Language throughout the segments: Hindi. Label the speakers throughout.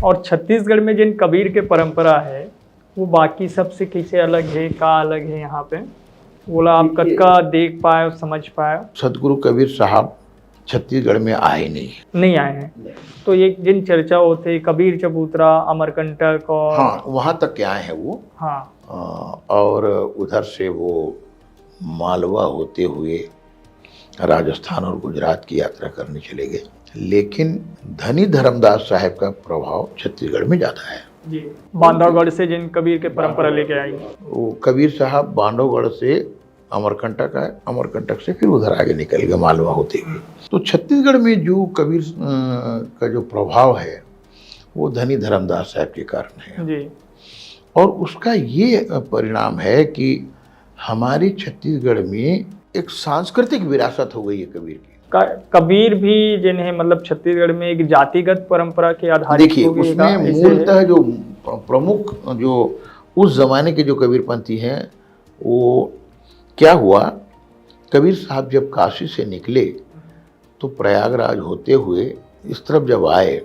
Speaker 1: और छत्तीसगढ़ में जिन कबीर के परंपरा है वो बाकी सबसे कैसे अलग है, का अलग है यहाँ पे बोला आप कतका देख पाए और समझ पाए?
Speaker 2: सतगुरु कबीर साहब छत्तीसगढ़ में आए
Speaker 1: नहीं आए हैं। तो ये जिन चर्चा होते कबीर चबूतरा, अमरकंटक और
Speaker 2: हाँ वहाँ तक के आए हैं वो।
Speaker 1: हाँ
Speaker 2: और उधर से वो मालवा होते हुए राजस्थान और गुजरात की यात्रा करने चले गए। लेकिन धनी धर्मदास साहब का प्रभाव छत्तीसगढ़ में ज़्यादा है
Speaker 1: जी। बांधवगढ़ से जिन कबीर के परंपरा लेके आई
Speaker 2: वो कबीर साहब बांधवगढ़ से अमरकंटक आए, अमरकंटक से फिर उधर आगे निकल गए मालवा होते हुए। तो छत्तीसगढ़ में जो कबीर का जो प्रभाव है वो धनी धर्मदास साहब के कारण है
Speaker 1: जी।
Speaker 2: और उसका ये परिणाम है कि हमारे छत्तीसगढ़ में एक सांस्कृतिक विरासत हो गई है कबीर की।
Speaker 1: कबीर भी जिन्हें मतलब छत्तीसगढ़ में एक जातिगत परंपरा के आधार
Speaker 2: देखिए उसमें मूलतः जो प्रमुख जो उस जमाने के जो कबीरपंथी हैं वो क्या हुआ, कबीर साहब जब काशी से निकले तो प्रयागराज होते हुए इस तरफ जब आए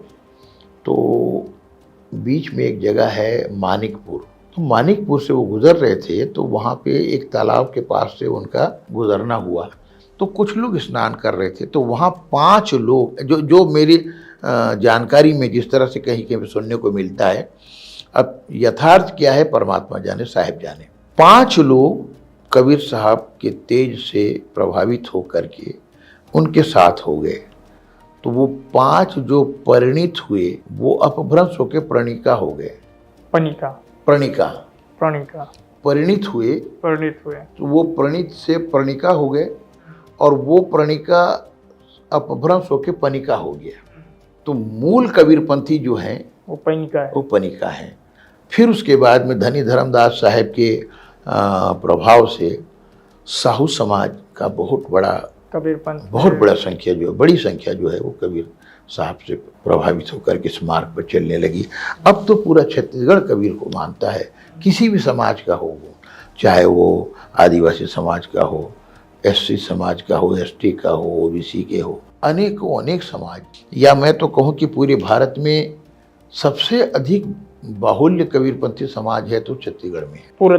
Speaker 2: तो बीच में एक जगह है मानिकपुर। तो मानिकपुर से वो गुजर रहे थे तो वहाँ पे एक तालाब के पास से उनका गुजरना हुआ। तो कुछ लोग स्नान कर रहे थे तो वहाँ 5 लोग जो मेरी जानकारी में जिस तरह से कहीं कहीं सुनने को मिलता है, अब यथार्थ क्या है परमात्मा जाने, साहिब जाने, 5 लोग कबीर साहब के तेज से प्रभावित होकर के उनके साथ हो गए। तो वो 5 जो परिणित हुए वो अपभ्रंश होकर प्रणिका हो गए। प्रणिका परिणित हुए तो वो प्रणित से प्रणिका हो गए और वो प्रणिका अपभ्रंश होकर पनिका हो गया। तो मूल कबीरपंथी जो हैं वो पनिका है। फिर उसके बाद में धनी धर्मदास साहब के प्रभाव से साहू समाज का बहुत बड़ा संख्या जो है, बड़ी संख्या जो है वो कबीर साहब से प्रभावित होकर के इस मार्ग पर चलने लगी। अब तो पूरा छत्तीसगढ़ कबीर को मानता है, किसी भी समाज का हो वो, चाहे वो आदिवासी समाज का हो, एससी समाज का हो, एसटी का हो, ओबीसी के हो, अनेक समाज। या मैं तो कहूँ कि पूरे भारत में सबसे अधिक बाहुल्य कबीरपंथी समाज है तो छत्तीसगढ़ में है। पूरे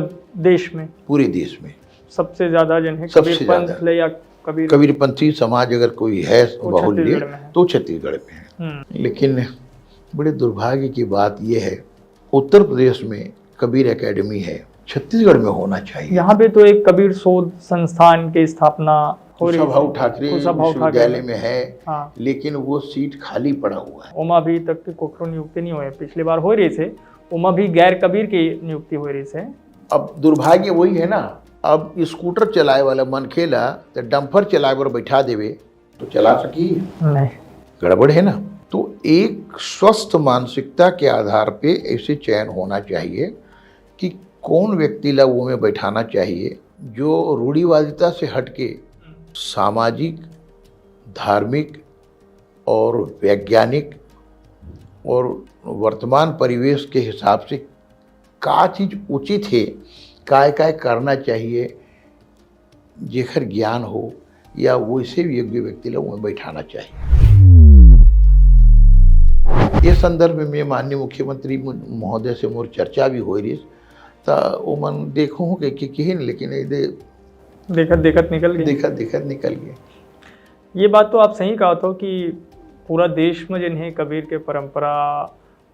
Speaker 2: देश में सबसे ज्यादा कबीरपंथी समाज अगर कोई है बाहुल्य तो छत्तीसगढ़ में है। लेकिन बड़े दुर्भाग्य की बात यह है उत्तर प्रदेश में कबीर एकेडमी है, छत्तीसगढ़ में होना चाहिए।
Speaker 1: यहाँ पे तो एक कबीर शोध संस्थान की स्थापना
Speaker 2: कुशाभाऊ ठाकरे विश्वविद्यालय में है।
Speaker 1: हाँ।
Speaker 2: लेकिन वो सीट खाली पड़ा हुआ है।
Speaker 1: उमा भी तक की कोकरो नियुक्ति नहीं हुए, पिछली बार हो रही थे उमा भी गैर कबीर की नियुक्ति हो रही है।
Speaker 2: अब दुर्भाग्य वही है ना, अब स्कूटर चलाए वाला मन खेला तो डंपर चलाए पर बैठा देवे तो चला सकी
Speaker 1: नहीं,
Speaker 2: गड़बड़ है ना। तो एक स्वस्थ मानसिकता के आधार पे ऐसे चयन होना चाहिए कि कौन व्यक्ति ला वो में बैठाना चाहिए जो रूढ़िवादिता से हटके सामाजिक, धार्मिक और वैज्ञानिक और वर्तमान परिवेश के हिसाब से का चीज़ उचित है, काय करना चाहिए, जेकर ज्ञान हो या वैसे योग्य व्यक्ति लोग में बैठाना चाहिए। ये संदर्भ में माननीय मुख्यमंत्री महोदय से मोर चर्चा भी हो रही तो वो मन देखूँ कि लेकिन
Speaker 1: देखत निकल गए। ये बात तो आप सही कहा था कि पूरा देश में जिन्हें कबीर के परंपरा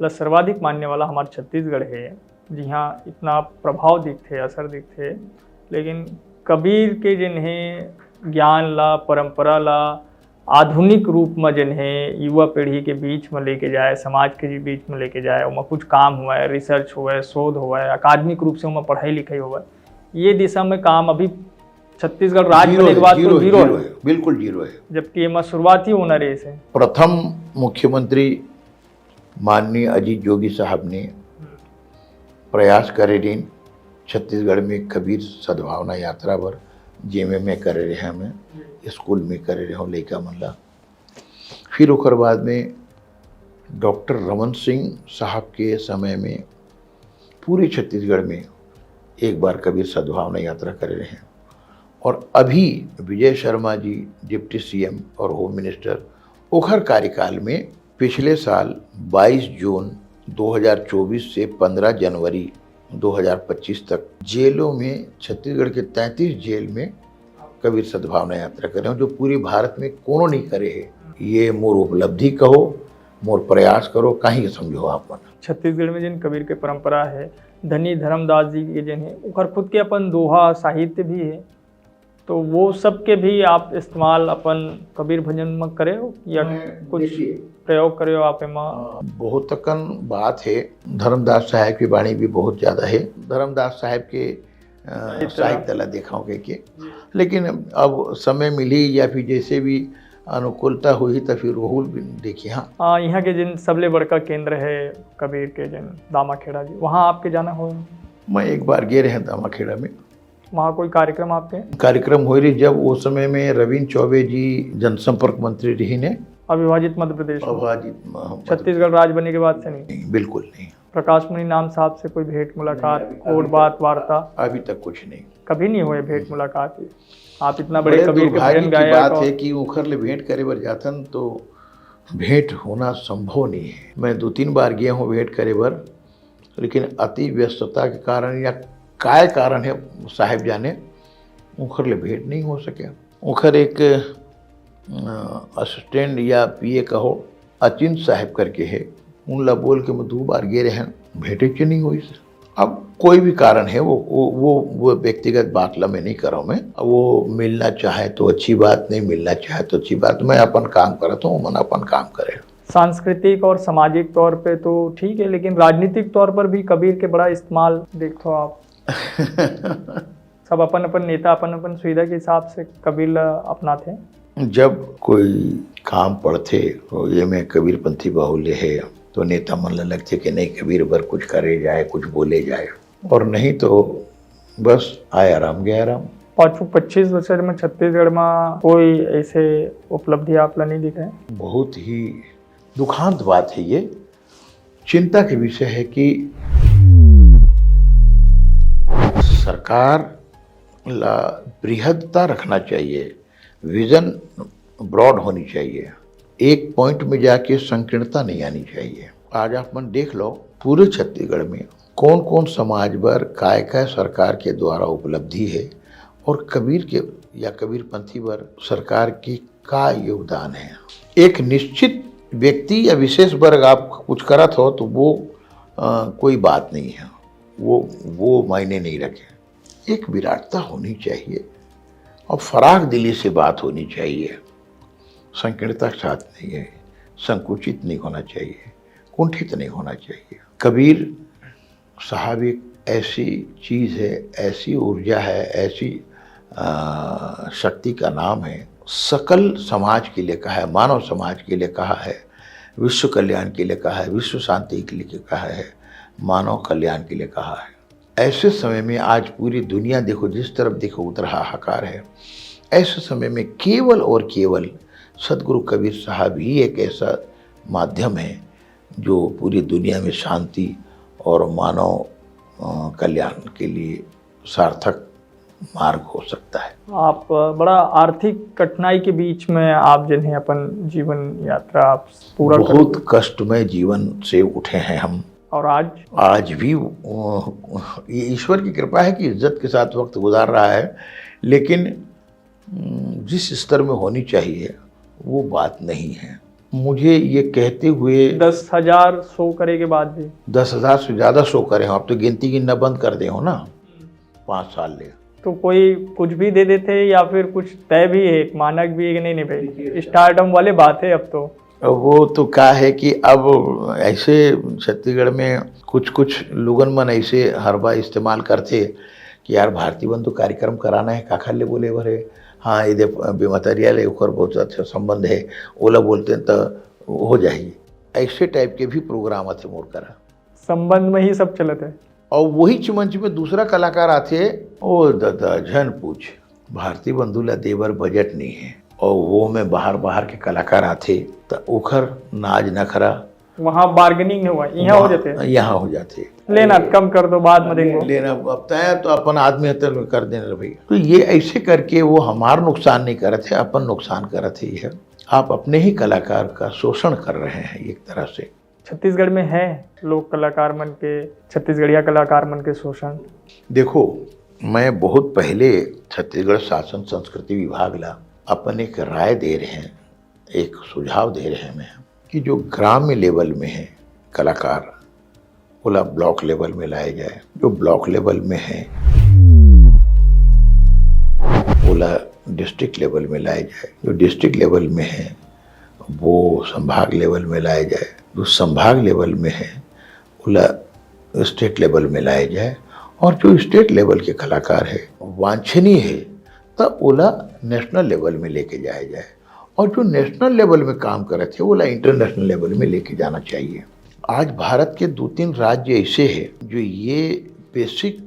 Speaker 1: सर्वाधिक मानने वाला हमारा छत्तीसगढ़ है, जहाँ इतना प्रभाव दिखते, असर दिखते, लेकिन कबीर के जिन्हें ज्ञान ला, परंपरा ला आधुनिक रूप में जिन्हें युवा पीढ़ी के बीच में लेके जाए, समाज के बीच में लेके जाए, उनमें कुछ काम हुआ है, रिसर्च हुआ है, शोध हुआ है, अकादमिक रूप से उनमें पढ़ाई लिखाई हुआ है, ये दिशा में काम अभी छत्तीसगढ़ राज्य में एक बात तो जीरो है,
Speaker 2: बिल्कुल जीरो है।
Speaker 1: जबकि ये शुरुआती होना रही है।
Speaker 2: प्रथम मुख्यमंत्री माननीय अजीत जोगी साहब ने प्रयास करे दिन छत्तीसगढ़ में कबीर सद्भावना यात्रा पर जेमे में करे रहे, हमें स्कूल में करे रहे हो लड़का मन ला। फिर ओकर बाद में डॉक्टर रमन सिंह साहब के समय में पूरे छत्तीसगढ़ में एक बार कबीर सद्भावना यात्रा करे रहे हैं। और अभी विजय शर्मा जी डिप्टी सीएम और होम मिनिस्टर ओखर कार्यकाल में पिछले साल 22 जून 2024 से 15 जनवरी 2025 तक जेलों में, छत्तीसगढ़ के 33 जेल में कबीर सद्भावना यात्रा कर रहे हो, जो पूरी भारत में कोनो नहीं करे है। ये मोर उपलब्धि कहो, मोर प्रयास करो, कहीं समझो आप मन।
Speaker 1: छत्तीसगढ़ में जिन कबीर के परंपरा है, धनी धर्मदास जी के जिन है, उकर खुद के अपन दोहा साहित्य भी है, तो वो सब के भी आप इस्तेमाल अपन कबीर भजन में करे हो या कुछ प्रयोग करे हो आप एमा?
Speaker 2: बहुत तकन बात है, धर्मदास साहब की वाणी भी बहुत ज़्यादा है, धर्मदास साहब के साहित्य ला देखा के, लेकिन अब समय मिली या फिर जैसे भी अनुकूलता हुई तो फिर वो भी देखिए। हाँ,
Speaker 1: यहाँ के जिन सबले बड़का केंद्र है कबीर के जिन दामाखेड़ा जी, वहाँ आपके जाना हो?
Speaker 2: मैं एक बार गए रहे दामाखेड़ा में।
Speaker 1: वहाँ कोई कार्यक्रम आपके?
Speaker 2: कार्यक्रम हो रही जब वो समय में रविंद्र चौबे जी जनसंपर्क मंत्री रही ने।
Speaker 1: अविभाजित मध्य प्रदेश,
Speaker 2: अविभाजित
Speaker 1: छत्तीसगढ़ राज्य बने के बाद से नहीं?
Speaker 2: बिल्कुल नहीं।
Speaker 1: प्रकाश मुनि नाम साहब से कोई भेंट मुलाकात और बात वार्ता?
Speaker 2: अभी तक कुछ नहीं,
Speaker 1: कभी नहीं हुए भेंट मुलाकात? आप इतना बड़े कबीर के
Speaker 2: भजन गायक बात है कि उखर ले भेंट करे बर जातन तो भेंट होना संभव नहीं है। मैं 2-3 बार गया हूँ भेंट करे बर, लेकिन अति व्यस्तता के कारण या काय कारण है साहिब जाने, उखर ले भेंट नहीं हो सके। उखर एक असिस्टेंट या पीए कहो अचिंत साहब करके है, उनला बोल के मैं 2 बार गए रहे, भेंटे च नहीं हुई। अब कोई भी कारण है, वो व्यक्तिगत बात ला मैं नहीं कर रहा हूँ। मैं वो मिलना चाहे तो अच्छी बात, नहीं मिलना चाहे तो अच्छी बात। मैं अपन काम करता हूँ, मन अपन काम करे।
Speaker 1: सांस्कृतिक और सामाजिक तौर पे तो ठीक है, लेकिन राजनीतिक तौर पर भी कबीर के बड़ा इस्तेमाल देखो आप। सब अपन अपन नेता अपन अपन सुविधा के हिसाब से कबीर अपनाते। जब
Speaker 2: कोई काम पड़ते तो ये में कबीर पंथी बाहुल्य है तो नेता मन लगते कि नहीं कबीर बर कुछ करे जाए, कुछ बोले जाए, और नहीं तो बस आए आराम गया आराम।
Speaker 1: 25 वर्ष में छत्तीसगढ़ में कोई ऐसे उपलब्धि आप नहीं दिख रहे?
Speaker 2: बहुत ही दुखांत बात है, ये चिंता के विषय है कि सरकार ला बृहदता रखना चाहिए, विजन ब्रॉड होनी चाहिए, एक पॉइंट में जाके संकीर्णता नहीं आनी चाहिए। आज आप मन देख लो पूरे छत्तीसगढ़ में कौन कौन समाज पर काय सरकार के द्वारा उपलब्धि है, और कबीर के या कबीर पंथी पर सरकार की का योगदान है। एक निश्चित व्यक्ति या विशेष वर्ग आप कुछ करत हो तो वो कोई बात नहीं है, वो मायने नहीं रखे। एक विराटता होनी चाहिए और फराख दिली से बात होनी चाहिए, संकीर्णता के साथ नहीं है, संकुचित नहीं होना चाहिए, कुंठित नहीं होना चाहिए। कबीर साहब एक ऐसी चीज़ है, ऐसी ऊर्जा है, ऐसी शक्ति का नाम है, सकल समाज के लिए कहा है, मानव समाज के लिए कहा है, विश्व कल्याण के लिए कहा है, विश्व शांति के लिए कहा है, मानव कल्याण के लिए कहा है। ऐसे समय में आज पूरी दुनिया देखो, जिस तरफ देखो उधर हाहाकार है। ऐसे समय में केवल और केवल सदगुरु कबीर साहब ही एक ऐसा माध्यम है जो पूरी दुनिया में शांति और मानव कल्याण के लिए सार्थक मार्ग हो सकता है।
Speaker 1: आप बड़ा आर्थिक कठिनाई के बीच में आप जिन्हें अपन जीवन यात्रा आप पूरा
Speaker 2: बहुत कष्टमय जीवन से उठे हैं हम,
Speaker 1: और आज
Speaker 2: भी ये ईश्वर की कृपा है कि इज्जत के साथ वक्त गुजार रहा है, लेकिन जिस स्तर में होनी चाहिए वो बात नहीं है। मुझे ये कहते हुए
Speaker 1: 10,000 शो करे के बाद भी
Speaker 2: 10,000 से ज़्यादा शो करे हो, आप तो गिनती गिनना बंद कर दे हो ना 5 साल ले,
Speaker 1: तो कोई कुछ भी दे देते या फिर कुछ तय भी है, मानक भी है कि नहीं भाई, स्टारडम वाले बात है। अब तो
Speaker 2: वो तो क्या है कि अब ऐसे छत्तीसगढ़ में कुछ लोगन मन ऐसे हर बार इस्तेमाल करते कि यार भारतीय बंधु कार्यक्रम कराना है, काखा ले बोले भरे, हाँ ये बेमतरिया ले ऊपर बहुत अच्छा संबंध है, ओला बोलते हैं तो हो जाएगी। ऐसे टाइप के भी प्रोग्राम आते मोर करा,
Speaker 1: संबंध में ही सब चलते हैं।
Speaker 2: और वही मंच में दूसरा कलाकार आते, ओ दादा झन पूछ, भारतीय बंधु ला देवर बजट नहीं है, और वो में बाहर के कलाकार आते तो उखर नाज नखरा,
Speaker 1: वहाँ बार्गेनिंग नहीं हुआ, यहाँ
Speaker 2: हो जाते
Speaker 1: लेना कम कर दो बाद में देंगे,
Speaker 2: लेना अब तय तो अपन आदमी कर देना भाई। तो ये ऐसे करके वो हमारा नुकसान नहीं करते, अपन नुकसान करते ही है। आप अपने ही कलाकार का शोषण कर रहे हैं एक तरह से।
Speaker 1: छत्तीसगढ़ में है लोक कलाकार मन के, छत्तीसगढ़िया कलाकार मन के शोषण?
Speaker 2: देखो, मैं बहुत पहले छत्तीसगढ़ शासन संस्कृति विभाग ला अपन एक राय दे रहे हैं, एक सुझाव दे रहे हैं कि जो ग्राम्य लेवल में है कलाकार बोला ब्लॉक लेवल में लाया जाए, जो ब्लॉक लेवल में है बोला डिस्ट्रिक्ट लेवल में लाया जाए, जो डिस्ट्रिक्ट लेवल में है वो संभाग लेवल में लाया जाए, जो संभाग लेवल में है बोला स्टेट लेवल में लाया जाए, और जो स्टेट लेवल के कलाकार है वांछनीय है तब ओला नेशनल लेवल में लेके जाया जाए, और जो नेशनल लेवल में काम करे थे ओला इंटरनेशनल लेवल में लेके जाना चाहिए। आज भारत के 2-3 राज्य ऐसे हैं जो ये बेसिक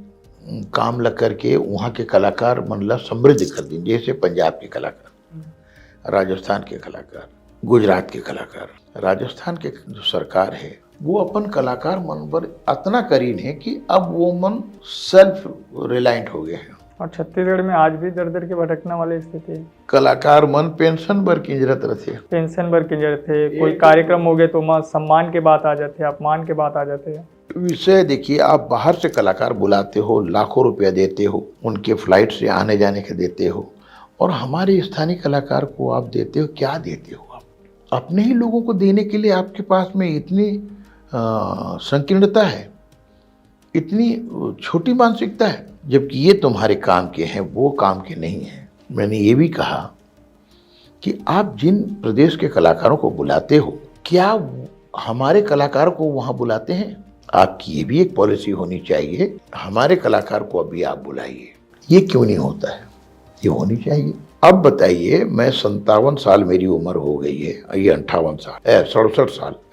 Speaker 2: काम लग करके वहाँ के कलाकार मन ला समृद्ध कर दें, जैसे पंजाब के कलाकार, राजस्थान के कलाकार, गुजरात के कलाकार। राजस्थान के जो सरकार है वो अपन कलाकार मन पर इतना करीन है कि अब वो मन सेल्फ रिलायंट हो गए हैं।
Speaker 1: और छत्तीसगढ़ में आज भी दर दर के भटकने वाली स्थिति है।
Speaker 2: कलाकार मन पेंशन बर किंजरत रहते,
Speaker 1: पेंशन बर किंजरत थे, कोई कार्यक्रम हो गए तो वहाँ सम्मान के बात आ जाते, अपमान के बात आ जाते हैं।
Speaker 2: विषय देखिए, आप बाहर से कलाकार बुलाते हो, लाखों रुपया देते हो, उनके फ्लाइट से आने जाने के देते हो, और हमारे स्थानीय कलाकार को आप देते हो, क्या देते हो? आप अपने ही लोगों को देने के लिए आपके पास में इतनी संकीर्णता है, इतनी छोटी मानसिकता है, जबकि ये तुम्हारे काम के हैं, वो काम के नहीं हैं। मैंने ये भी कहा कि आप जिन प्रदेश के कलाकारों को बुलाते हो, क्या हमारे कलाकार को वहाँ बुलाते हैं? आपकी ये भी एक पॉलिसी होनी चाहिए, हमारे कलाकार को अभी आप बुलाइए। ये क्यों नहीं होता है? ये होनी चाहिए। अब बताइए, मैं 57 साल मेरी उम्र हो गई है, ये 58 साल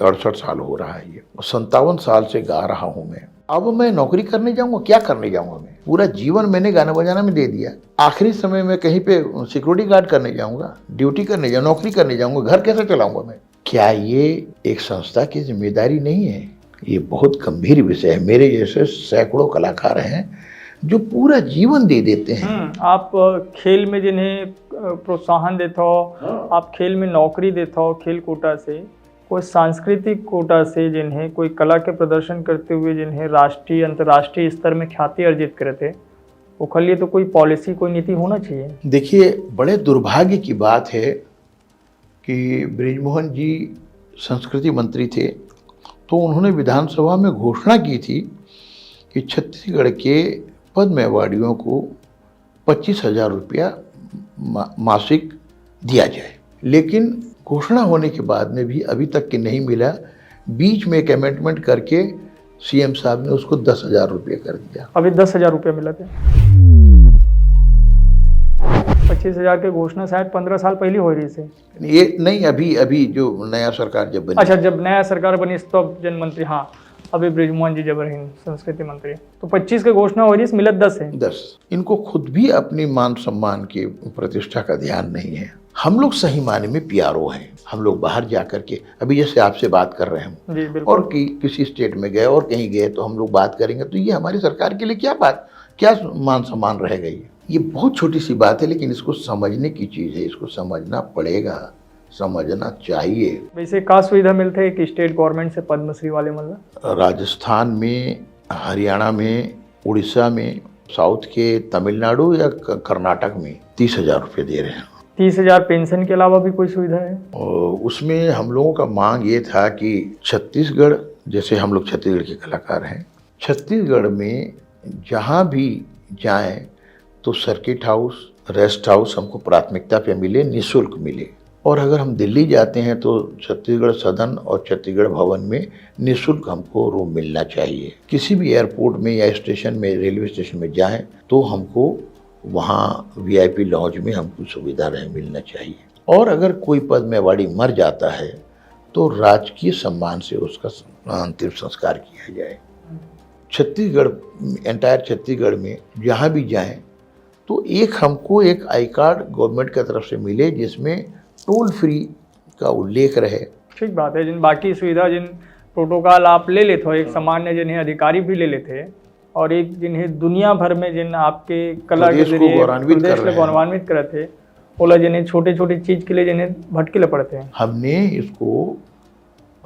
Speaker 2: 68 साल हो रहा है, ये 57 साल से गा रहा हूँ मैं। अब मैं नौकरी करने जाऊंगा? क्या करने जाऊंगा? मैं पूरा जीवन मैंने गाना बजाना में दे दिया, आखिरी समय में कहीं पे सिक्योरिटी गार्ड करने जाऊंगा, ड्यूटी करने जाऊंगा, नौकरी करने जाऊंगा, घर कैसे चलाऊंगा मैं? क्या ये एक संस्था की जिम्मेदारी नहीं है? ये बहुत गंभीर विषय है। मेरे जैसे सैकड़ों कलाकार हैं जो पूरा जीवन दे देते हैं।
Speaker 1: आप खेल में जिन्हें प्रोत्साहन देते हो, आप खेल में नौकरी देते हो, खेल कोटा से, कोई सांस्कृतिक कोटा से जिन्हें कोई कला के प्रदर्शन करते हुए जिन्हें राष्ट्रीय अंतर्राष्ट्रीय स्तर में ख्याति अर्जित करते, उसके लिए तो कोई पॉलिसी, कोई नीति होना चाहिए।
Speaker 2: देखिए, बड़े दुर्भाग्य की बात है कि बृजमोहन जी संस्कृति मंत्री थे, तो उन्होंने विधानसभा में घोषणा की थी कि छत्तीसगढ़ के पद्म अवार्डियों को 25,000 रुपया मासिक दिया जाए, लेकिन घोषणा होने के बाद में भी अभी तक के नहीं मिला। बीच में एक अमेंडमेंट करके सीएम साहब ने उसको 10,000 रुपये कर दिया।
Speaker 1: अभी 10,000 रुपये मिला थे। 25,000 की घोषणा शायद 15 साल पहले हो रही थी।
Speaker 2: ये नहीं, अभी जो नया सरकार जब बनी।
Speaker 1: अच्छा, जब नया सरकार बनी तो जन मंत्री, हाँ, अभी बृजमोहन जी जब रहे संस्कृति मंत्री, तो 25 की घोषणा हो रही है, मिलत 10 है।
Speaker 2: 10। इनको खुद भी अपनी मान सम्मान की प्रतिष्ठा का ध्यान नहीं है। हम लोग सही माने में प्यारो हैं। हम लोग बाहर जा करके, अभी जैसे आपसे बात कर रहे हैं, और किसी स्टेट में गए और कहीं गए तो हम लोग बात करेंगे, तो ये हमारी सरकार के लिए क्या मान सम्मान रहेगा? ये बहुत छोटी सी बात है, लेकिन इसको समझने की चीज़ है, इसको समझना पड़ेगा, समझना चाहिए।
Speaker 1: वैसे का सुविधा मिलता है कि स्टेट गवर्नमेंट से पद्मश्री वाले मतलब?
Speaker 2: राजस्थान में, हरियाणा में, उड़ीसा में, साउथ के तमिलनाडु या कर्नाटक में 30,000 रुपये दे रहे हैं।
Speaker 1: 30,000 पेंशन के अलावा भी कोई सुविधा है?
Speaker 2: और उसमें हम लोगों का मांग ये था कि छत्तीसगढ़, जैसे हम लोग छत्तीसगढ़ के कलाकार हैं, छत्तीसगढ़ में जहाँ भी जाएं तो सर्किट हाउस, रेस्ट हाउस हमको प्राथमिकता पे मिले, निःशुल्क मिले। और अगर हम दिल्ली जाते हैं तो छत्तीसगढ़ सदन और छत्तीसगढ़ भवन में निःशुल्क हमको रूम मिलना चाहिए। किसी भी एयरपोर्ट में या स्टेशन में, रेलवे स्टेशन में जाएं तो हमको वहाँ वीआईपी लॉज में हमको सुविधा मिलना चाहिए। और अगर कोई पद्म अवार्डी मर जाता है तो राजकीय सम्मान से उसका अंतिम संस्कार किया जाए। छत्तीसगढ़, एंटायर छत्तीसगढ़ में जहाँ भी जाएं तो हमको एक आई कार्ड गवर्नमेंट की तरफ से मिले जिसमें टोल फ्री का उल्लेख रहे।
Speaker 1: ठीक बात है। जिन बाकी सुविधा, जिन प्रोटोकॉल आप ले लेते हो, एक सामान्य जिन्हें अधिकारी भी ले लेते हैं, और एक जिन्हें दुनिया भर में जिन आपके कला के जरिए प्रदेश को गौरवान्वित करते हैं, ओला जिन्हें छोटे छोटे चीज के लिए जिन्हें भटके पड़ते हैं।
Speaker 2: हमने इसको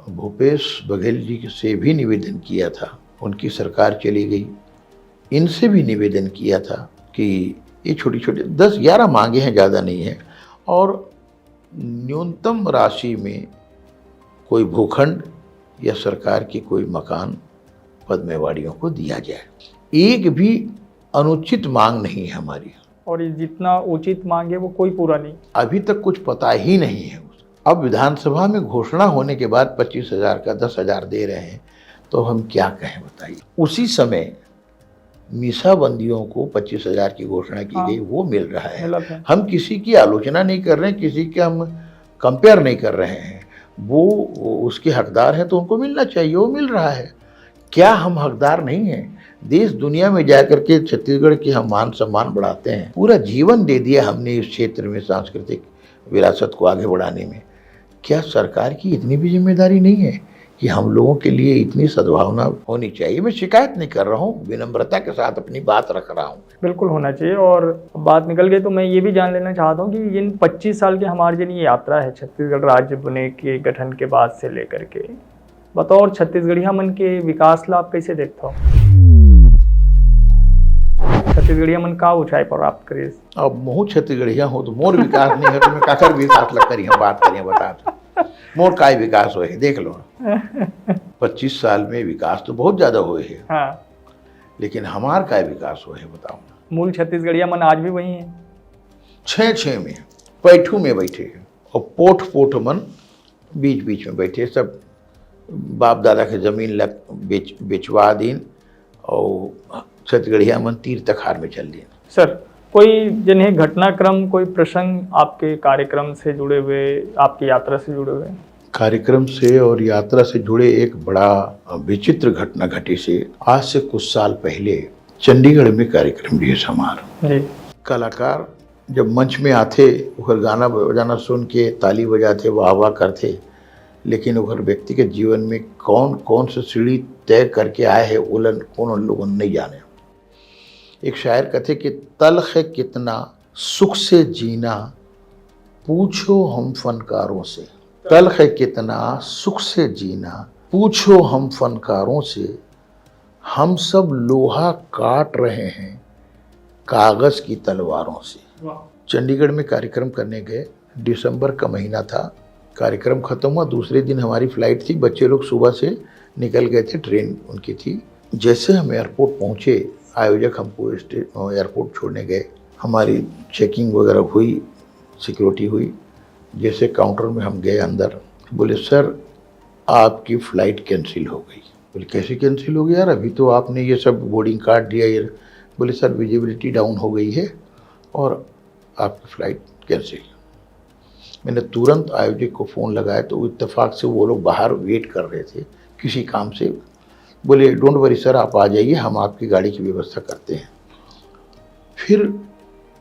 Speaker 2: भूपेश बघेल जी से भी निवेदन किया था, उनकी सरकार चली गई। इनसे भी निवेदन किया था कि ये छोटी छोटी 10-11 मांगे हैं, ज़्यादा नहीं है, और न्यूनतम राशि में कोई भूखंड या सरकार की कोई मकान पद्मेवाड़ियों को दिया जाए। एक भी अनुचित मांग नहीं है हमारी,
Speaker 1: और ये जितना उचित मांगे वो कोई पूरा नहीं।
Speaker 2: अभी तक कुछ पता ही नहीं है। अब विधानसभा में घोषणा होने के बाद 25,000 का 10,000 दे रहे हैं, तो हम क्या कहें बताइए। उसी समय मीसाबंदियों को 25,000 की घोषणा की गई, वो मिल रहा है। हम किसी की आलोचना नहीं कर रहे हैं, किसी के हम कंपेयर नहीं कर रहे हैं। वो उसके हकदार हैं तो उनको मिलना चाहिए, वो मिल रहा है। क्या हम हकदार नहीं हैं? देश दुनिया में जाकर के छत्तीसगढ़ की हम मान सम्मान बढ़ाते हैं। पूरा जीवन दे दिया हमने इस क्षेत्र में सांस्कृतिक विरासत को आगे बढ़ाने में। क्या सरकार की इतनी भी जिम्मेदारी नहीं है कि हम लोगों के लिए इतनी सद्भावना होनी चाहिए? मैं शिकायत नहीं कर रहा हूँ, विनम्रता के साथ अपनी बात रख रहा हूँ।
Speaker 1: बिल्कुल होना चाहिए। और बात निकल गई तो मैं ये भी जान लेना चाहता हूँ कि इन 25 साल की हमारी जो ये यात्रा है छत्तीसगढ़ राज्य बने के गठन के बाद से लेकर के, बतौर छत्तीसगढ़िया मन के विकास ला आप कैसे देखते हो? छत्तीसगढ़िया मन का ऊंचाई पर प्राप्त करिए?
Speaker 2: अब महू छत्तीसगढ़िया हो तो मोर विकास नहीं है तो मैं काकर विकास लग करिए बात करिए, बता दो मोर काय विकास हुए देख लो। 25 साल में विकास तो बहुत ज्यादा हुए हैं।
Speaker 1: हाँ।
Speaker 2: लेकिन हमार काय विकास हुए है बताओ।
Speaker 1: मूल छत्तीसगढ़िया मन आज भी वही है।
Speaker 2: 6 में पैठू में बैठे हैं और पोठ मन बीच बीच में बैठे, सब बाप दादा के जमीन लग बेचवा दीन और छत्तीसगढ़िया मन तीर तखार में चल दीन।
Speaker 1: सर, कोई जिन्हें घटनाक्रम, कोई प्रसंग आपके कार्यक्रम से जुड़े हुए, आपकी यात्रा से जुड़े हुए?
Speaker 2: कार्यक्रम से और यात्रा से जुड़े एक बड़ा विचित्र घटना घटी से आज से कुछ साल पहले चंडीगढ़ में कार्यक्रम लिए समारोह। कलाकार जब मंच में आते उधर गाना बजाना सुन के ताली बजाते, वाह वाह करते, लेकिन उधर व्यक्ति के जीवन में कौन कौन से सीढ़ी तय करके आए हैं उन लोगों ने नहीं जाने। एक शायर कहते कि तल्ख है कितना सुख से जीना पूछो हम फनकारों से। तल्ख है कितना सुख से जीना पूछो हम फनकारों से, हम सब लोहा काट रहे हैं कागज की तलवारों से। चंडीगढ़ में कार्यक्रम करने गए, दिसंबर का महीना था। कार्यक्रम खत्म हुआ, दूसरे दिन हमारी फ्लाइट थी। बच्चे लोग सुबह से निकल गए थे, ट्रेन उनकी थी। जैसे हम एयरपोर्ट पहुंचे, आयोजक हमको एयरपोर्ट छोड़ने गए, हमारी चेकिंग वगैरह हुई, सिक्योरिटी हुई। जैसे काउंटर में हम गए अंदर, बोले सर आपकी फ़्लाइट कैंसिल हो गई। बोले कैसे कैंसिल हो गई यार, अभी तो आपने ये सब बोर्डिंग कार्ड दिया। ये बोले सर विजिबिलिटी डाउन हो गई है और आपकी फ़्लाइट कैंसिल। मैंने तुरंत आयोजक को फ़ोन लगाया तो इत्तेफाक से वो लोग बाहर वेट कर रहे थे किसी काम से। बोले डोंट वरी सर, आप आ जाइए, हम आपकी गाड़ी की व्यवस्था करते हैं। फिर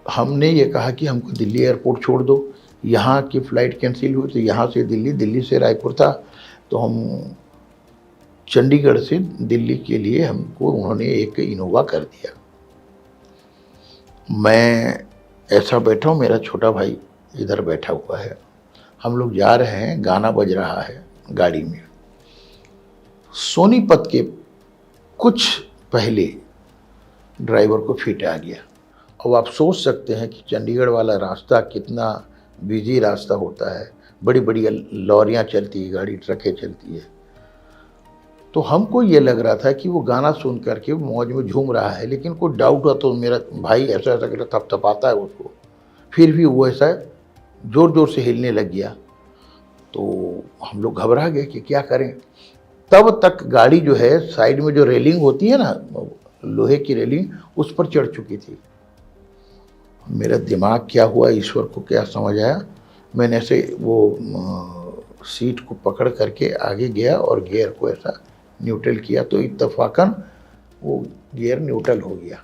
Speaker 2: हमने ये कहा कि हमको दिल्ली एयरपोर्ट छोड़ दो, यहाँ की फ़्लाइट कैंसिल हुई तो यहाँ से दिल्ली, दिल्ली से रायपुर था तो हम चंडीगढ़ से दिल्ली के लिए हमको उन्होंने एक इनोवा कर दिया। मैं ऐसा बैठा हूँ, मेरा छोटा भाई इधर बैठा हुआ है, हम लोग जा रहे हैं, गाना बज रहा है गाड़ी में। सोनीपत के कुछ पहले ड्राइवर को फिट आ गया। अब आप सोच सकते हैं कि चंडीगढ़ वाला रास्ता कितना बिजी रास्ता होता है, बड़ी बड़ी लॉरियां चलती है, गाड़ी ट्रकें चलती है। तो हमको ये लग रहा था कि वो गाना सुन करके मौज में झूम रहा है, लेकिन कोई डाउट हुआ तो मेरा भाई ऐसा ऐसा करके थपथपाता है उसको, फिर भी वो ऐसा ज़ोर ज़ोर से हिलने लग गया। तो हम लोग घबरा गए कि क्या करें। तब तक गाड़ी जो है साइड में जो रेलिंग होती है ना, लोहे की रेलिंग, उस पर चढ़ चुकी थी। मेरा दिमाग क्या हुआ, ईश्वर को क्या समझ आया, मैंने ऐसे वो सीट को पकड़ करके आगे गया और गियर को ऐसा न्यूट्रल किया तो इत्तफाकन वो गियर न्यूट्रल हो गया।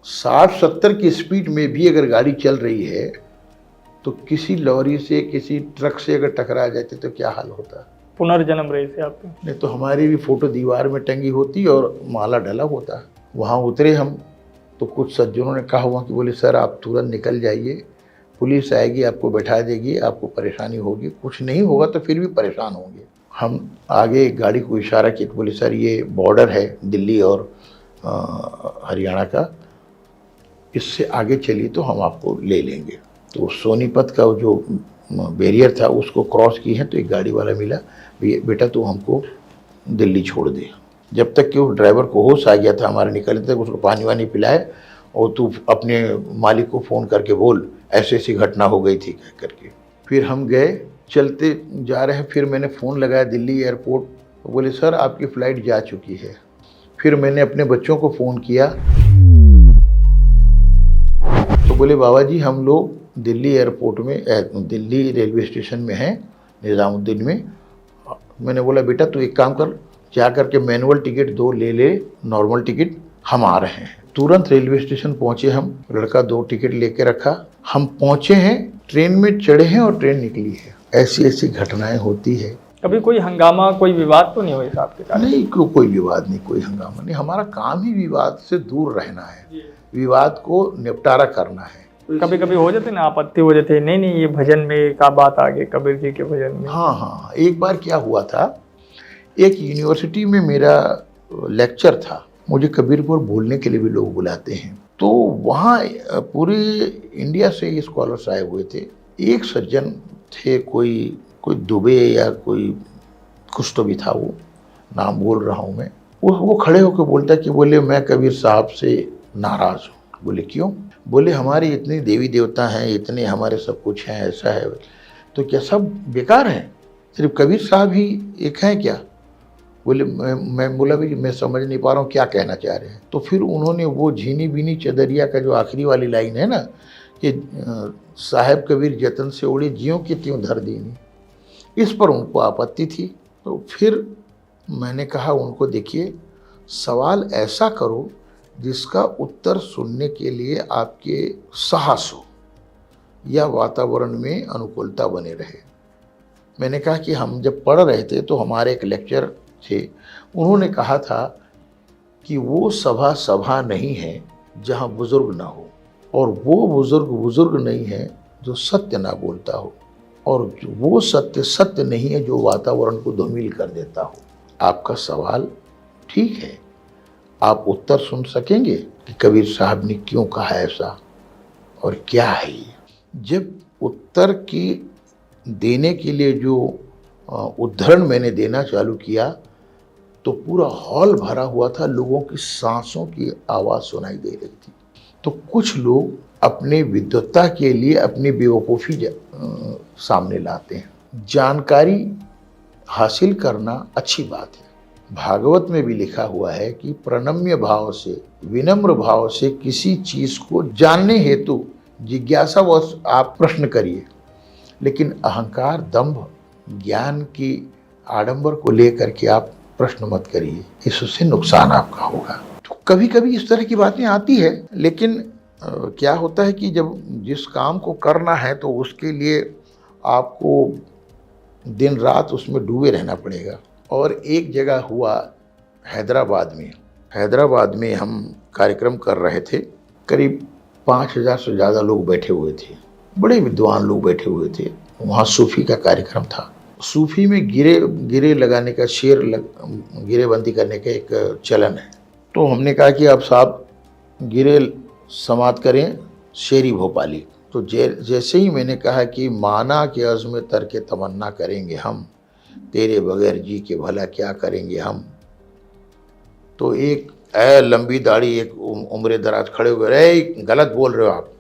Speaker 2: 60-70 की स्पीड में भी अगर गाड़ी चल रही है तो किसी लॉरी से, किसी ट्रक से अगर टकरा जाते तो क्या हाल होता।
Speaker 1: पुनर्जन्म रही थी आपकी।
Speaker 2: नहीं तो हमारी भी फोटो दीवार में टंगी होती और माला डला होता। वहाँ उतरे हम तो कुछ सज्जनों ने कहा हुआ कि बोले सर आप तुरंत निकल जाइए, पुलिस आएगी आपको बैठा देगी, आपको परेशानी होगी। कुछ नहीं होगा तो फिर भी परेशान होंगे। हम आगे एक गाड़ी को इशारा किया, बोले सर ये बॉर्डर है दिल्ली और हरियाणा का, इससे आगे चलिए तो हम आपको ले लेंगे। तो सोनीपत का जो बैरियर था उसको क्रॉस की है तो एक गाड़ी वाला मिला, बेटा तू हमको दिल्ली छोड़ दे। जब तक कि उस ड्राइवर को होश आ गया था हमारे निकलने तक, उसको पानी वानी पिलाए और तू अपने मालिक को फ़ोन करके बोल ऐसी ऐसी घटना हो गई थी कह करके। फिर हम गए, चलते जा रहे हैं, फिर मैंने फ़ोन लगाया दिल्ली एयरपोर्ट, तो बोले सर आपकी फ़्लाइट जा चुकी है। फिर मैंने अपने बच्चों को फ़ोन किया तो बोले बाबा जी हम लोग दिल्ली एयरपोर्ट में, दिल्ली रेलवे स्टेशन में हैं निज़ामुद्दीन में। मैंने बोला बेटा तू एक काम कर, जा करके मैनुअल टिकट 2 ले ले, नॉर्मल टिकट, हम आ रहे हैं। तुरंत रेलवे स्टेशन पहुंचे हम, लड़का 2 टिकट लेके रखा, हम पहुंचे हैं, ट्रेन में चढ़े हैं और ट्रेन निकली है। ऐसी ऐसी घटनाएं होती है।
Speaker 1: कभी कोई हंगामा, कोई विवाद तो नहीं हुआ साहब के कारण?
Speaker 2: नहीं, कोई विवाद नहीं, कोई हंगामा नहीं। हमारा काम ही विवाद से दूर रहना है, विवाद को निपटारा करना है।
Speaker 1: कभी कभी हो जाते ना, आपत्ति हो जाती है, नहीं ये भजन में क्या बात आ गई, कबीर जी के भजन में।
Speaker 2: हाँ, एक बार क्या हुआ था, एक यूनिवर्सिटी में मेरा लेक्चर था, मुझे कबीरपुर बोलने के लिए भी लोग बुलाते हैं, तो वहाँ पूरे इंडिया से स्कॉलर्स आए हुए थे। एक सज्जन थे, कोई दुबे या कोई कुछ तो भी था, वो नाम बोल रहा हूँ मैं, वो खड़े होकर बोलता कि बोले मैं कबीर साहब से नाराज़ हूँ। बोले क्यों? बोले हमारे इतने देवी देवता हैं, इतने हमारे सब कुछ हैं, ऐसा है, तो क्या सब बेकार हैं, सिर्फ कबीर साहब ही एक हैं क्या? बोले मैं बोला भाई मैं समझ नहीं पा रहा हूँ क्या कहना चाह रहे हैं। तो फिर उन्होंने वो झीनी बीनी चदरिया का जो आखिरी वाली लाइन है ना कि साहेब कबीर जतन से उड़े जियों की त्यों धर दीनी, इस पर उनको आपत्ति थी। तो फिर मैंने कहा उनको देखिए, सवाल ऐसा करो जिसका उत्तर सुनने के लिए आपके साहस हो या वातावरण में अनुकूलता बने रहे। मैंने कहा कि हम जब पढ़ रहे थे तो हमारे एक लेक्चर थे, उन्होंने कहा था कि वो सभा नहीं है जहाँ बुजुर्ग ना हो, और वो बुजुर्ग नहीं है जो सत्य ना बोलता हो, और वो सत्य नहीं है जो वातावरण को धूमिल कर देता हो। आपका सवाल ठीक है, आप उत्तर सुन सकेंगे कि कबीर साहब ने क्यों कहा ऐसा और क्या है ये। जब उत्तर की देने के लिए जो उद्धरण मैंने देना चालू किया तो पूरा हॉल भरा हुआ था, लोगों की सांसों की आवाज़ सुनाई दे रही थी। तो कुछ लोग अपने विद्वत्ता के लिए अपनी बेवकूफ़ी सामने लाते हैं। जानकारी हासिल करना अच्छी बात है। भागवत में भी लिखा हुआ है कि प्रणम्य भाव से, विनम्र भाव से किसी चीज़ को जानने हेतु जिज्ञासा व आप प्रश्न करिए, लेकिन अहंकार, दंभ, ज्ञान की आडंबर को लेकर के आप प्रश्न मत करिए, इससे नुकसान आपका होगा। तो कभी कभी इस तरह की बातें आती है, लेकिन क्या होता है कि जब जिस काम को करना है तो उसके लिए आपको दिन रात उसमें डूबे रहना पड़ेगा। और एक जगह हुआ हैदराबाद में हम कार्यक्रम कर रहे थे, करीब 5000 से ज़्यादा लोग बैठे हुए थे, बड़े विद्वान लोग बैठे हुए थे। वहाँ सूफ़ी का कार्यक्रम था। सूफ़ी में गिरे लगाने का, गिरेबंदी करने का एक चलन है। तो हमने कहा कि आप साहब गिरे समात करें शेरी भोपाली। तो जैसे ही मैंने कहा कि माना के अज़्म तरके तमन्ना करेंगे हम, तेरे बगैर जी के भला क्या करेंगे हम, तो एक लंबी दाढ़ी, एक उम्र दराज खड़े हुए, अरे गलत बोल रहे हो आप,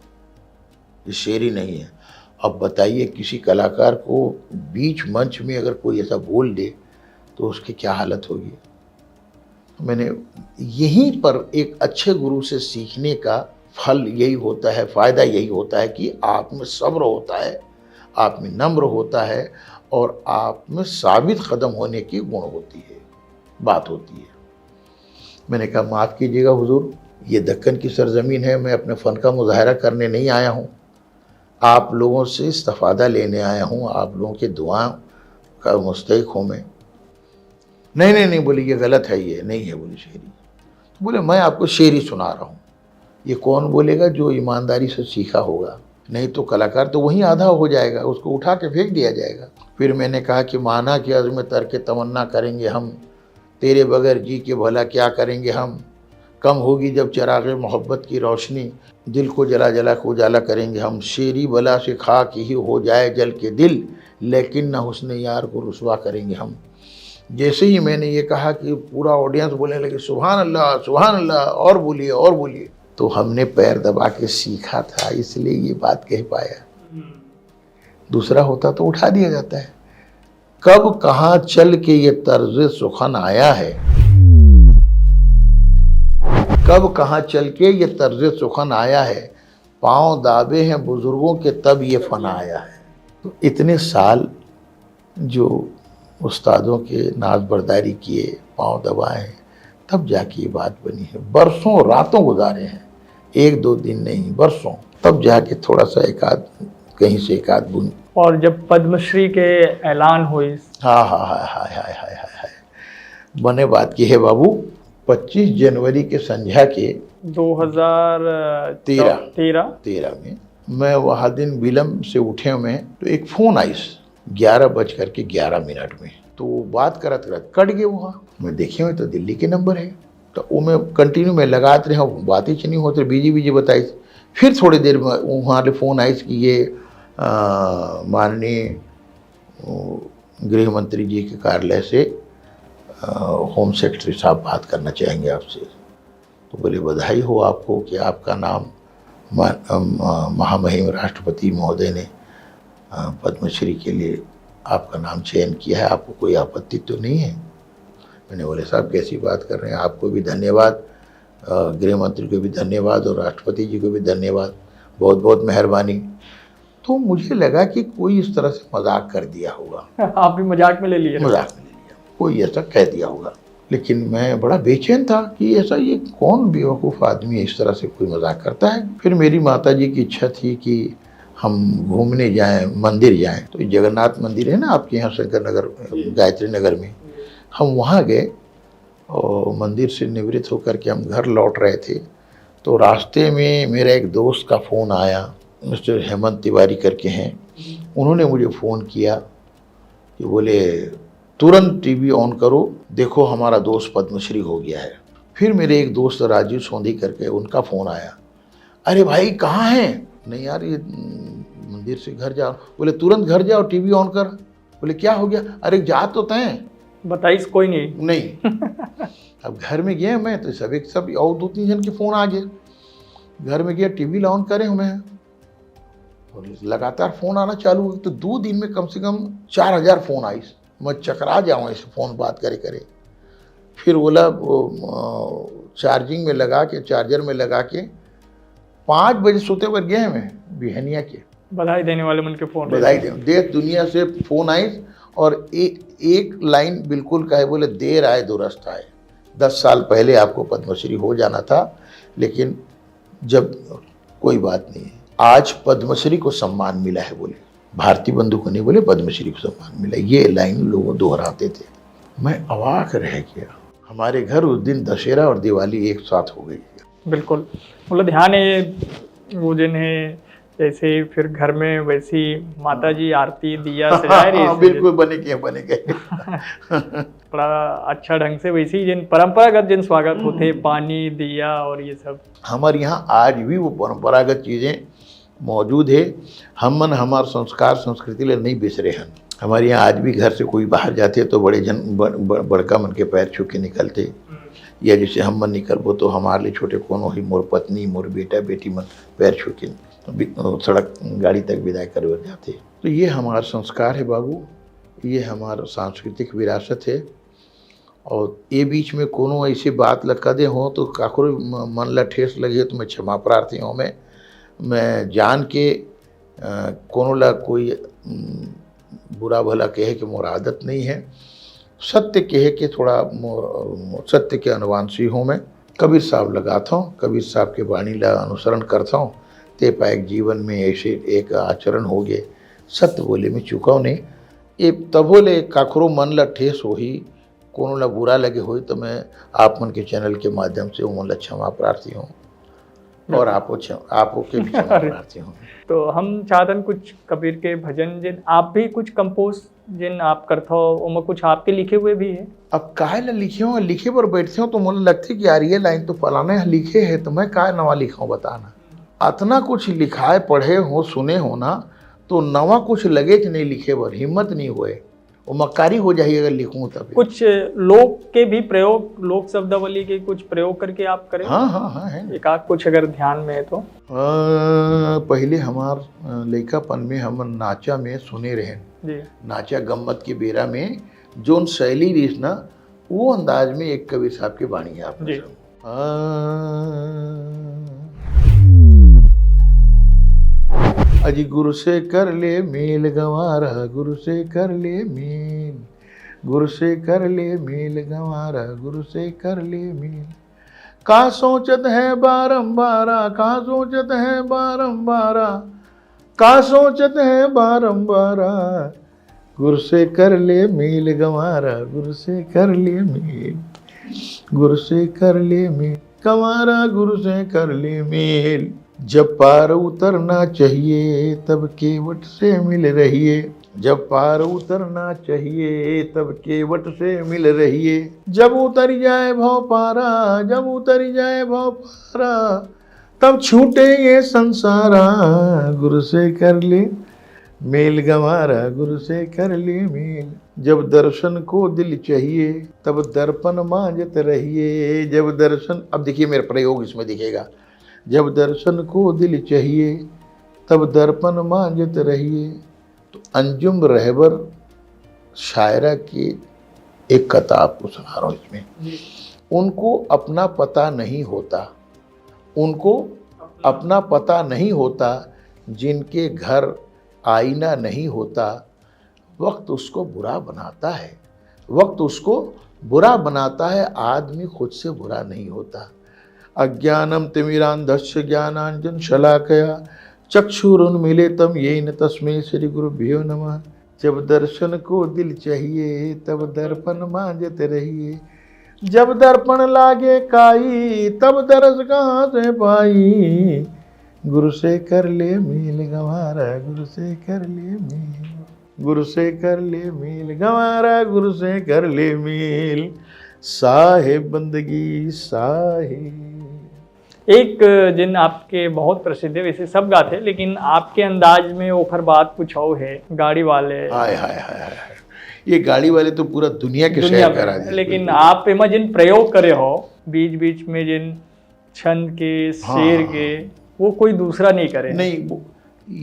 Speaker 2: ये शेरी नहीं है। अब बताइए किसी कलाकार को बीच मंच में अगर कोई ऐसा बोल दे तो उसकी क्या हालत होगी। मैंने यहीं पर एक अच्छे गुरु से सीखने का फल यही होता है, फ़ायदा यही होता है कि आप में सब्र होता है, आप में नम्र होता है, और आप में साबित कदम होने की गुण होती है, बात होती है। मैंने कहा माफ़ कीजिएगा हुजूर, ये दक्कन की सरज़मीन है, मैं अपने फ़न का मुज़ाहरा करने नहीं आया हूँ, आप लोगों से इस्तिफ़ादा लेने आया हूँ, आप लोगों की दुआ का मुस्तहिक़ हूँ मैं। नहीं बोली ये गलत है, ये नहीं है बोली शेरी। तो बोले मैं आपको शेरी सुना रहा हूँ। ये कौन बोलेगा? जो ईमानदारी से सीखा होगा, नहीं तो कलाकार तो वहीं आधा हो जाएगा, उसको उठा के फेंक दिया जाएगा। फिर मैंने कहा कि माना कि अज़्म तरके तमन्ना करेंगे हम, तेरे बगैर जी के भला क्या करेंगे हम। कम होगी जब चिराग़े मोहब्बत की रोशनी, दिल को जला जला के उजाला करेंगे हम। शेरी बला से खाक ही हो जाए जल के दिल, लेकिन ना हुस्न यार को रुसवा करेंगे हम। जैसे ही मैंने ये कहा कि पूरा ऑडियंस बोलने लगे सुभान अल्लाह सुभान अल्लाह, और बोलिए और बोलिए। तो हमने पैर दबा के सीखा था, इसलिए ये बात कह पाया। दूसरा होता तो उठा दिया जाता है। कब कहाँ चल के ये तर्ज सुखन आया है, कब कहाँ चल के ये तर्ज सुखन आया है, पाँव दाबे हैं बुजुर्गों के तब ये फन आया है। तो इतने साल जो उस्तादों के नाज बरदारी किए, पाँव दबाए, तब जाके ये बात बनी है। बरसों रातों गुजारे हैं, एक दो दिन नहीं, बरसों, तब जाके थोड़ा सा एकाध कहीं से एकाध बुन।
Speaker 1: और जब पद्मश्री के ऐलान हुई,
Speaker 2: हाँ हाँ हाँ हाँ हाँ हाँ हाँ, बने बात की है बाबू। 25 जनवरी के संध्या के
Speaker 1: 2013
Speaker 2: में मैं वहाँ दिन विलम्ब से उठे मैं, तो एक फ़ोन आई 11:11 में। तो बात करत करत कट गए वहाँ। मैं देखे हुए तो दिल्ली के नंबर है, तो वो मैं कंटिन्यू में लगाते रहे, बात ही नहीं होते, बिजी बताई। फिर थोड़ी देर में वहाँ से फ़ोन आई कि ये माननीय गृह मंत्री जी के कार्यालय से होम सेक्रेटरी साहब बात करना चाहेंगे आपसे। तो बोले बधाई हो आपको कि आपका नाम महामहिम राष्ट्रपति महोदय ने पद्मश्री के लिए आपका नाम चयन किया है, आपको कोई आपत्ति तो नहीं है। मैंने बोले साहब कैसी बात कर रहे हैं, आपको भी धन्यवाद, गृह मंत्री को भी धन्यवाद और राष्ट्रपति जी को भी धन्यवाद, बहुत बहुत मेहरबानी। तो मुझे लगा कि कोई इस तरह से मजाक कर दिया होगा।
Speaker 1: आप भी मजाक में ले लिए?
Speaker 2: मजाक में ले लिया, कोई ऐसा कह दिया होगा। लेकिन मैं बड़ा बेचैन था कि ऐसा ये कौन बेवकूफ़ आदमी है, इस तरह से कोई मजाक करता है। फिर मेरी माता जी की इच्छा थी कि हम घूमने जाएं, मंदिर जाएं। तो जगन्नाथ मंदिर है ना आपके यहाँ शंकर नगर गायत्री नगर में, हम वहाँ गए और मंदिर से निवृत्त होकर के हम घर लौट रहे थे। तो रास्ते में मेरा एक दोस्त का फ़ोन आया, मिस्टर हेमंत तिवारी करके हैं। उन्होंने मुझे फ़ोन किया कि बोले तुरंत टीवी ऑन करो, देखो हमारा दोस्त पद्मश्री हो गया है। फिर मेरे एक दोस्त राजीव सोंधी करके, उनका फ़ोन आया, अरे भाई कहाँ हैं? नहीं यार ये मंदिर से घर जाओ। बोले तुरंत घर जाओ, टीवी ऑन कर। बोले क्या हो गया? अरे जा तो तय
Speaker 1: बताइस कोई नहीं।
Speaker 2: अब घर में गया मैं तो सब और 2-3 जन के फ़ोन आ गए। घर में गया, टीवी ऑन करे मैं, और लगातार फ़ोन आना चालू हो। तो 2 दिन में कम से कम 4000 फ़ोन आई। मैं चकरा जाऊँ ऐसे फ़ोन बात करे। फिर बोला चार्जिंग में लगा के, चार्जर में लगा के 5 बजे सोते पर गए मैं बिहनिया के।
Speaker 1: बधाई देने वाले मन के फ़ोन,
Speaker 2: बधाई दे, देश दुनिया से फ़ोन आई। और एक लाइन बिल्कुल कहे, बोले देर आए दुरुस्त आए। 10 साल पहले आपको पद्मश्री हो जाना था, लेकिन जब कोई बात नहीं है, आज पद्मश्री को सम्मान मिला है। बोले भारती बंधु को नहीं, बोले पद्मश्री को सम्मान मिला। ये लाइन लोग दोहराते थे, मैं अवाक रह गया। हमारे घर उस दिन दशहरा और दिवाली एक साथ हो गई।
Speaker 1: बिल्कुल, मतलब ध्यान है वो जिन्हें जैसे फिर घर में वैसी माता जी आरती दिया सजाए रही।
Speaker 2: बिल्कुल बने गए।
Speaker 1: बड़ा अच्छा ढंग से वैसी जिन परंपरागत जिन स्वागत होते, पानी दिया और ये सब
Speaker 2: हमारे यहाँ आज भी वो परंपरागत चीज़ें मौजूद है। हमन हमार संस्कार संस्कृति ले नहीं बिसरे हैं। हमारे यहाँ आज भी घर से कोई बाहर जाते तो बड़का मन के पैर छू के निकलते, या जैसे हम मन निकलबो तो हमारे लिए छोटे कौन ही मोर पत्नी मोर बेटा बेटी मन पैर छू के सड़क गाड़ी तक विदाई कर जाते। तो ये हमारा संस्कार है बाबू, ये हमारा सांस्कृतिक विरासत है। और ये बीच में कोनो ऐसी बात लगा दे हो तो काकरो मन ला ठेस लगे तो मैं क्षमा प्रार्थी हूँ। मैं जान के कोनो ला कोई बुरा भला कहे कि मोर आदत नहीं है। सत्य कहे के थोड़ा सत्य के अनुवांशी हूँ मैं। कबीर साहब लगाता हूँ, कबीर साहब के वाणी ला अनुसरण करता हूँ, ते पाएक जीवन में ऐसे एक आचरण हो गए। सत्य बोले में चुका नहीं, ये तबोले काखरो मन ला ठेस हो ही, कोनो ला बुरा लगे हो तो मैं आप मन के चैनल के माध्यम से वो मन ला क्षमा प्रार्थी हूँ। और आपो के भी क्षमा प्रार्थी हूँ।
Speaker 1: तो हम चाहतन कुछ कबीर के भजन जिन आप भी कुछ कंपोज जिन आप करते हो उनमें कुछ आपके लिखे हुए भी है।
Speaker 2: अब काहे ला लिखे पर बैठते हो तो मुझे लगती कि यार ये लाइन तो फलाने लिखे है तो मैं काहे नवा लिखा हूँ बताना। अतना कुछ लिखाए पढ़े हो सुने हो ना तो नवा कुछ लगे कि नहीं लिखे पर हिम्मत नहीं हुए वो मक्कारी हो जाए अगर लिखूं तब।
Speaker 1: कुछ लोक के भी प्रयोग लोक शब्दावली के कुछ प्रयोग करके आप करें।
Speaker 2: हाँ है
Speaker 1: एक आध कुछ अगर ध्यान में है तो।
Speaker 2: पहले हमार लइकापन में हम नाचा में सुने रहे
Speaker 1: जी।
Speaker 2: नाचा गम्मत के बेरा में जोन शैली रही ना वो अंदाज में एक कबीर साहब की वाणी है आप
Speaker 1: जी।
Speaker 2: अजी गुरु से कर ले मेल गंवारा गुरु से कर ले मेल गुरु से कर ले मेल गंवारा गुरु से कर ले मेल का सोचत है बारंबारा का सोचत है बारंबारा का सोचत है बारंबारा गुरु से कर ले मेल गंवारा गुरु से कर ले मेल गुरु से कर ले मेल गंवारा गुरु से कर ले मेल। जब पार उतरना चाहिए तब केवट से मिल रहिए जब पार उतरना चाहिए तब केवट से मिल रहिए जब उतर जाए भव पारा जब उतर जाए भव पारा तब छूटे ये संसारा गुरु से कर ले मेल गंवारा गुरु से कर ले मेल। जब दर्शन को दिल चाहिए तब दर्पण मांझत रहिए जब दर्शन अब देखिए मेरा प्रयोग इसमें दिखेगा जब दर्शन को दिल चाहिए तब दर्पण मांझत रहिए। तो अंजुम रहबर शायरा की एक कथा आपको सुना रहा हूँ इसमें। उनको अपना पता नहीं होता उनको अपना पता नहीं होता जिनके घर आईना नहीं होता वक्त उसको बुरा बनाता है वक्त उसको बुरा बनाता है आदमी खुद से बुरा नहीं होता। अज्ञानम तिमिरांधस्य ज्ञानांजन शलाकया चक्षुरुन्मीलितं येन तस्मै श्री गुरुभ्यो नमः। जब दर्शन को दिल चाहिए तब दर्पण मांझते रहिए जब दर्पण लागे काई तब दरस कहाँ से पाई गुरु से कर ले मेल गंवारा गुरु से कर ले मेल गुरु से कर ले मेल गंवारा गुरु से कर ले मेल साहेब बंदगी साहेब।
Speaker 1: एक जिन आपके बहुत प्रसिद्ध है वैसे सब गाते लेकिन आपके अंदाज में ओखर बात कुछ और है गाड़ी वाले।
Speaker 2: हाय हाय हाय ये गाड़ी वाले तो पूरा दुनिया के शहर करा दिए
Speaker 1: लेकिन आप एमा जिन प्रयोग करे हो बीच बीच में जिन छंद के शेर के वो कोई दूसरा नहीं करे।
Speaker 2: नहीं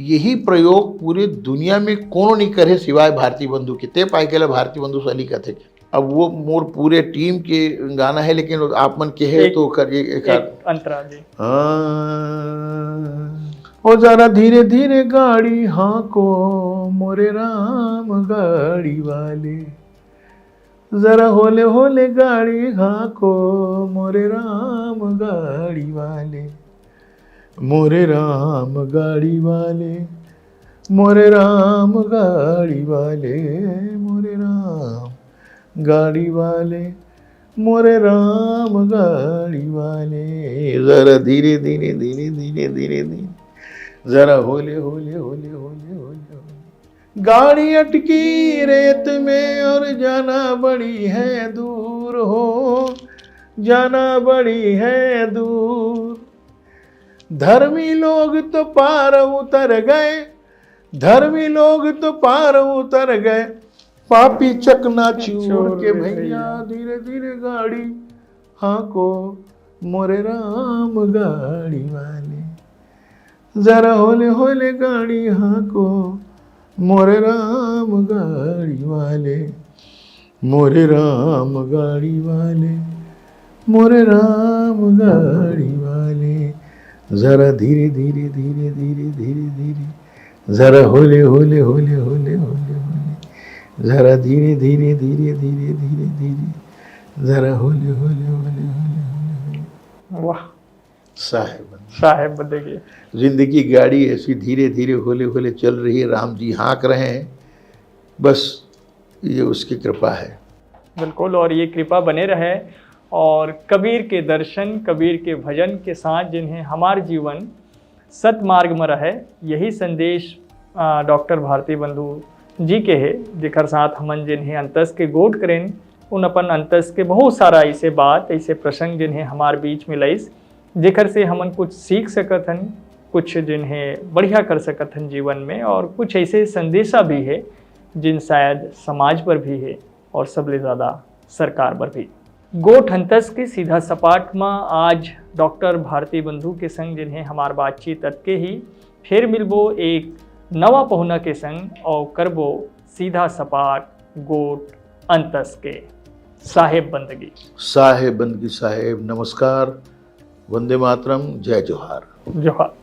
Speaker 2: यही प्रयोग पूरे दुनिया में कौन नहीं करे सिवाय भारती बंधु के ते पाए के भारती बंधु सली का थे। अब वो मोर पूरे टीम के गाना है लेकिन आप मन के है तो कर एक
Speaker 1: अंतरा जी।
Speaker 2: ओ जरा धीरे धीरे गाड़ी हाँ को मोरे राम गाड़ी वाले जरा होले होले गाड़ी हाँ को मोरे राम गाड़ी वाले मोरे राम गाड़ी वाले मोरे राम गाड़ी वाले मोरे राम गाड़ी वाले मोरे राम गाड़ी वाले जरा धीरे धीरे धीरे धीरे धीरे धीरे जरा होले होले होले होले होले गाड़ी अटकी रेत में और जाना बड़ी है दूर हो जाना बड़ी है दूर धर्मी लोग तो पार उतर गए धर्मी लोग तो पार उतर गए पापी चकना चूर के भैया धीरे धीरे गाड़ी हाँ को मोरे राम गाड़ी वाले जरा होले होले गाड़ी हाँ को मोरे राम गाड़ी वाले मोरे राम गाड़ी वाले मोरे राम गाड़ी वाले जरा धीरे धीरे धीरे धीरे धीरे धीरे जरा होले होले होले होले होले होले जरा धीरे धीरे धीरे धीरे धीरे धीरे जरा होले होले होले होले।
Speaker 1: वाह
Speaker 2: साहेब
Speaker 1: देखिए
Speaker 2: जिंदगी गाड़ी ऐसी धीरे धीरे होले होले चल रही है। राम जी हाँक रहे हैं बस ये उसकी कृपा है।
Speaker 1: बिल्कुल और ये कृपा बने रहे और कबीर के दर्शन, कबीर के भजन के साथ जिन्हें हमार जीवन सतमार्ग में रहे, यही संदेश डॉक्टर भारती बंधु जी के है, जेकर साथ हमन जिन्हें अंतस के गोट करें, उन अपन अंतस के बहुत सारा ऐसे बात, ऐसे प्रसंग जिन्हें हमार बीच में लईस, जेकर से हमन कुछ सीख सकत हन, कुछ जिन्हें बढ़िया कर सकत हन जीवन में, और कुछ ऐसे संदेशा भी है जिन शायद समाज पर भी है और सबले ज़्यादा सरकार पर भी। गोठ अंतस के सीधा सपाट में आज डॉक्टर भारती बंधु के संग जिन्हें हमार बातचीत अटके ही फिर मिलबो एक नवा पहुना के संग और करबो सीधा सपाट गोठ अंतस के साहेब बंदगी।
Speaker 2: साहेब बंदगी साहेब, नमस्कार, वंदे मातरम, जय जोहार।
Speaker 1: जोहार।